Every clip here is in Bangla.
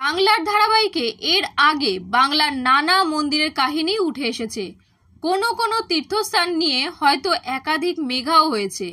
বাংলার ধারাবাহিকে এর আগে বাংলার নানা মন্দিরের কাহিনী উঠে এসেছে। কোনো কোনো তীর্থস্থান নিয়ে হয়তো একাধিক মেঘাও হয়েছে,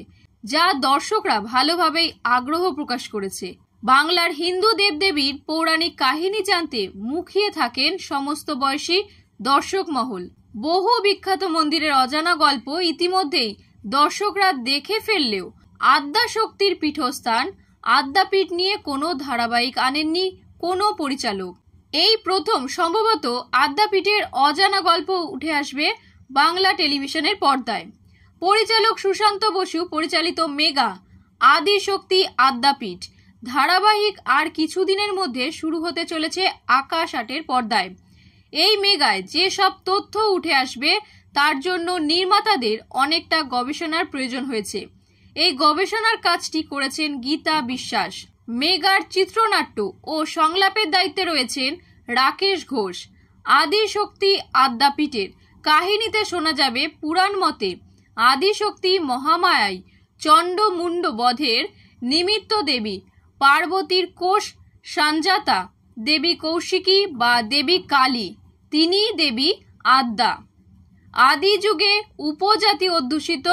যা দর্শকরা ভালোভাবেই আগ্রহ প্রকাশ করেছে। বাংলার হিন্দু দেবদেবীর পৌরাণিক কাহিনী জানতে মুখিয়ে থাকেন সমস্ত বয়সী দর্শক মহল। বহু বিখ্যাত মন্দিরের অজানা গল্প ইতিমধ্যেই দর্শকরা দেখে ফেললেও আদ্যা শক্তির পীঠস্থান আদ্যাপীঠ নিয়ে কোনো ধারাবাহিক আনেননি কোনো পরিচালক। এই প্রথম সম্ভবত আদ্যাপীঠের অজানা গল্প উঠে আসবে বাংলা টেলিভিশনের পর্দায়। পরিচালক সুশান্ত বসু পরিচালিত মেগা আদি শক্তি আদ্যাপীঠ ধারাবাহিক আর কিছুদিনের মধ্যে শুরু হতে চলেছে আকাশ ৮-এর পর্দায়। এই মেগায় যে সব তথ্য উঠে আসবে তার জন্য নির্মাতাদের অনেকটা গবেষণার প্রয়োজন হয়েছে। এই গবেষণার কাজটি করেছেন গীতা বিশ্বাস। মেগার চিত্রনাট্য ও সংলাপের দায়িত্বে রয়েছেন রাকেশ ঘোষ। আদি শক্তি আদ্যাপীঠের কাহিনীতে শোনা যাবে পুরাণ মতে আদি শক্তি মহামায়াই চণ্ডমুণ্ড বধের নিমিত্ত দেবী, পার্বতীর কোষ সঞ্জাতা দেবী কৌশিকী বা দেবী কালী, তিনিই দেবী আদ্যা। আদি যুগে উপজাতি অধ্যুষিত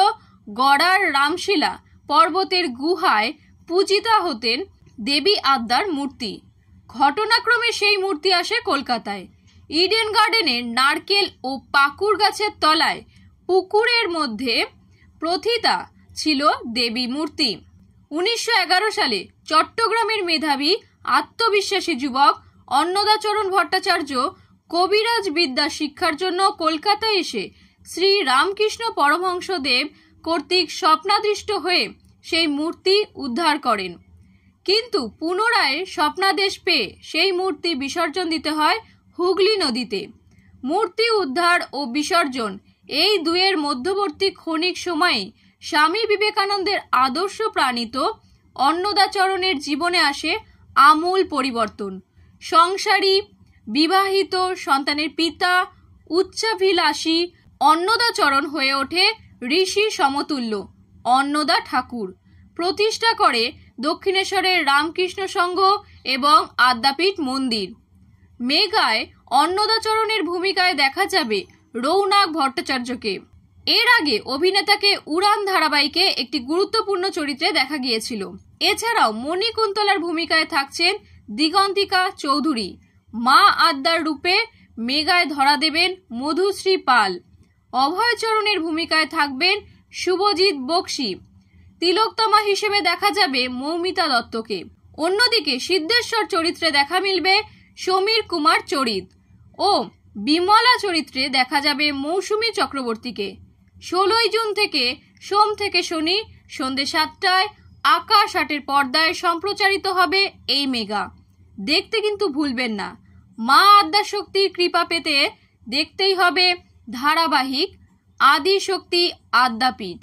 গড়ার রামশিলা পর্বতের গুহায় পূজিতা হতেন দেবী আদ্যার মূর্তি। ঘটনাক্রমে সেই মূর্তি আসে কলকাতায়। ইডেন গার্ডেনের নারকেল ও পাকুর গাছের তলায় পুকুরের মধ্যে প্রথিতা ছিল দেবী মূর্তি। ১৯১১ সালে চট্টগ্রামের মেধাবী আত্মবিশ্বাসী যুবক অন্নদাচরণ ভট্টাচার্য কবিরাজ বিদ্যা শিক্ষার জন্য কলকাতায় এসে শ্রী রামকৃষ্ণ পরমহংসদেব কর্তৃক স্বপ্নাদৃষ্ট হয়ে সেই মূর্তি উদ্ধার করেন। কিন্তু পুনরায় স্বপ্নাদেশ পেয়ে সেই মূর্তি বিসর্জন দিতে হয় হুগলি নদীতে। মূর্তি উদ্ধার ও বিসর্জন এই দুয়ের মধ্যবর্তী ক্ষণিক সময়ে স্বামী বিবেকানন্দের আদর্শ প্রাণিত অন্নদাচরণের জীবনে আসে আমূল পরিবর্তন। সংসারী, বিবাহিত, সন্তানের পিতা, উচ্চাভিলাষী অন্নদাচরণ হয়ে ওঠে ঋষি সমতুল্য অন্নদা ঠাকুর। প্রতিষ্ঠা করে দক্ষিণেশ্বরের রামকৃষ্ণ সংঘ এবং আদ্যাপীঠ মন্দির। মেগায় অন্নদাচরণের ভূমিকায় দেখা যাবে রৌনক ভট্টাচার্যকে। এর আগে অভিনেতাকে উড়ান ধারাবাহিকে একটি গুরুত্বপূর্ণ চরিত্রে দেখা গিয়েছিল। এছাড়াও মণিকুন্তলার ভূমিকায় থাকছেন দিগন্তিকা চৌধুরী। মা আদ্যার রূপে মেগায় ধরা দেবেন মধুশ্রী পাল। অভয়চরণের ভূমিকায় থাকবেন শুভজিৎ বক্সী। তিলোত্তমা হিসেবে দেখা যাবে মৌমিতা দত্তকে। অন্যদিকে সিদ্ধেশ্বর চরিত্রে দেখা মিলবে সমীর কুমার চরিত ও বিমলা চরিত্রে দেখা যাবে মৌসুমী চক্রবর্তীকে। ১৬ জুন থেকে সোম থেকে শনি সন্ধ্যে ৭টায় আকাশ ৮-এর পর্দায় সম্প্রচারিত হবে এই মেগা। দেখতে কিন্তু ভুলবেন না। মা আদ্যা শক্তির কৃপা পেতে দেখতেই হবে ধারাবাহিক আদি শক্তি আদ্যাপীঠ।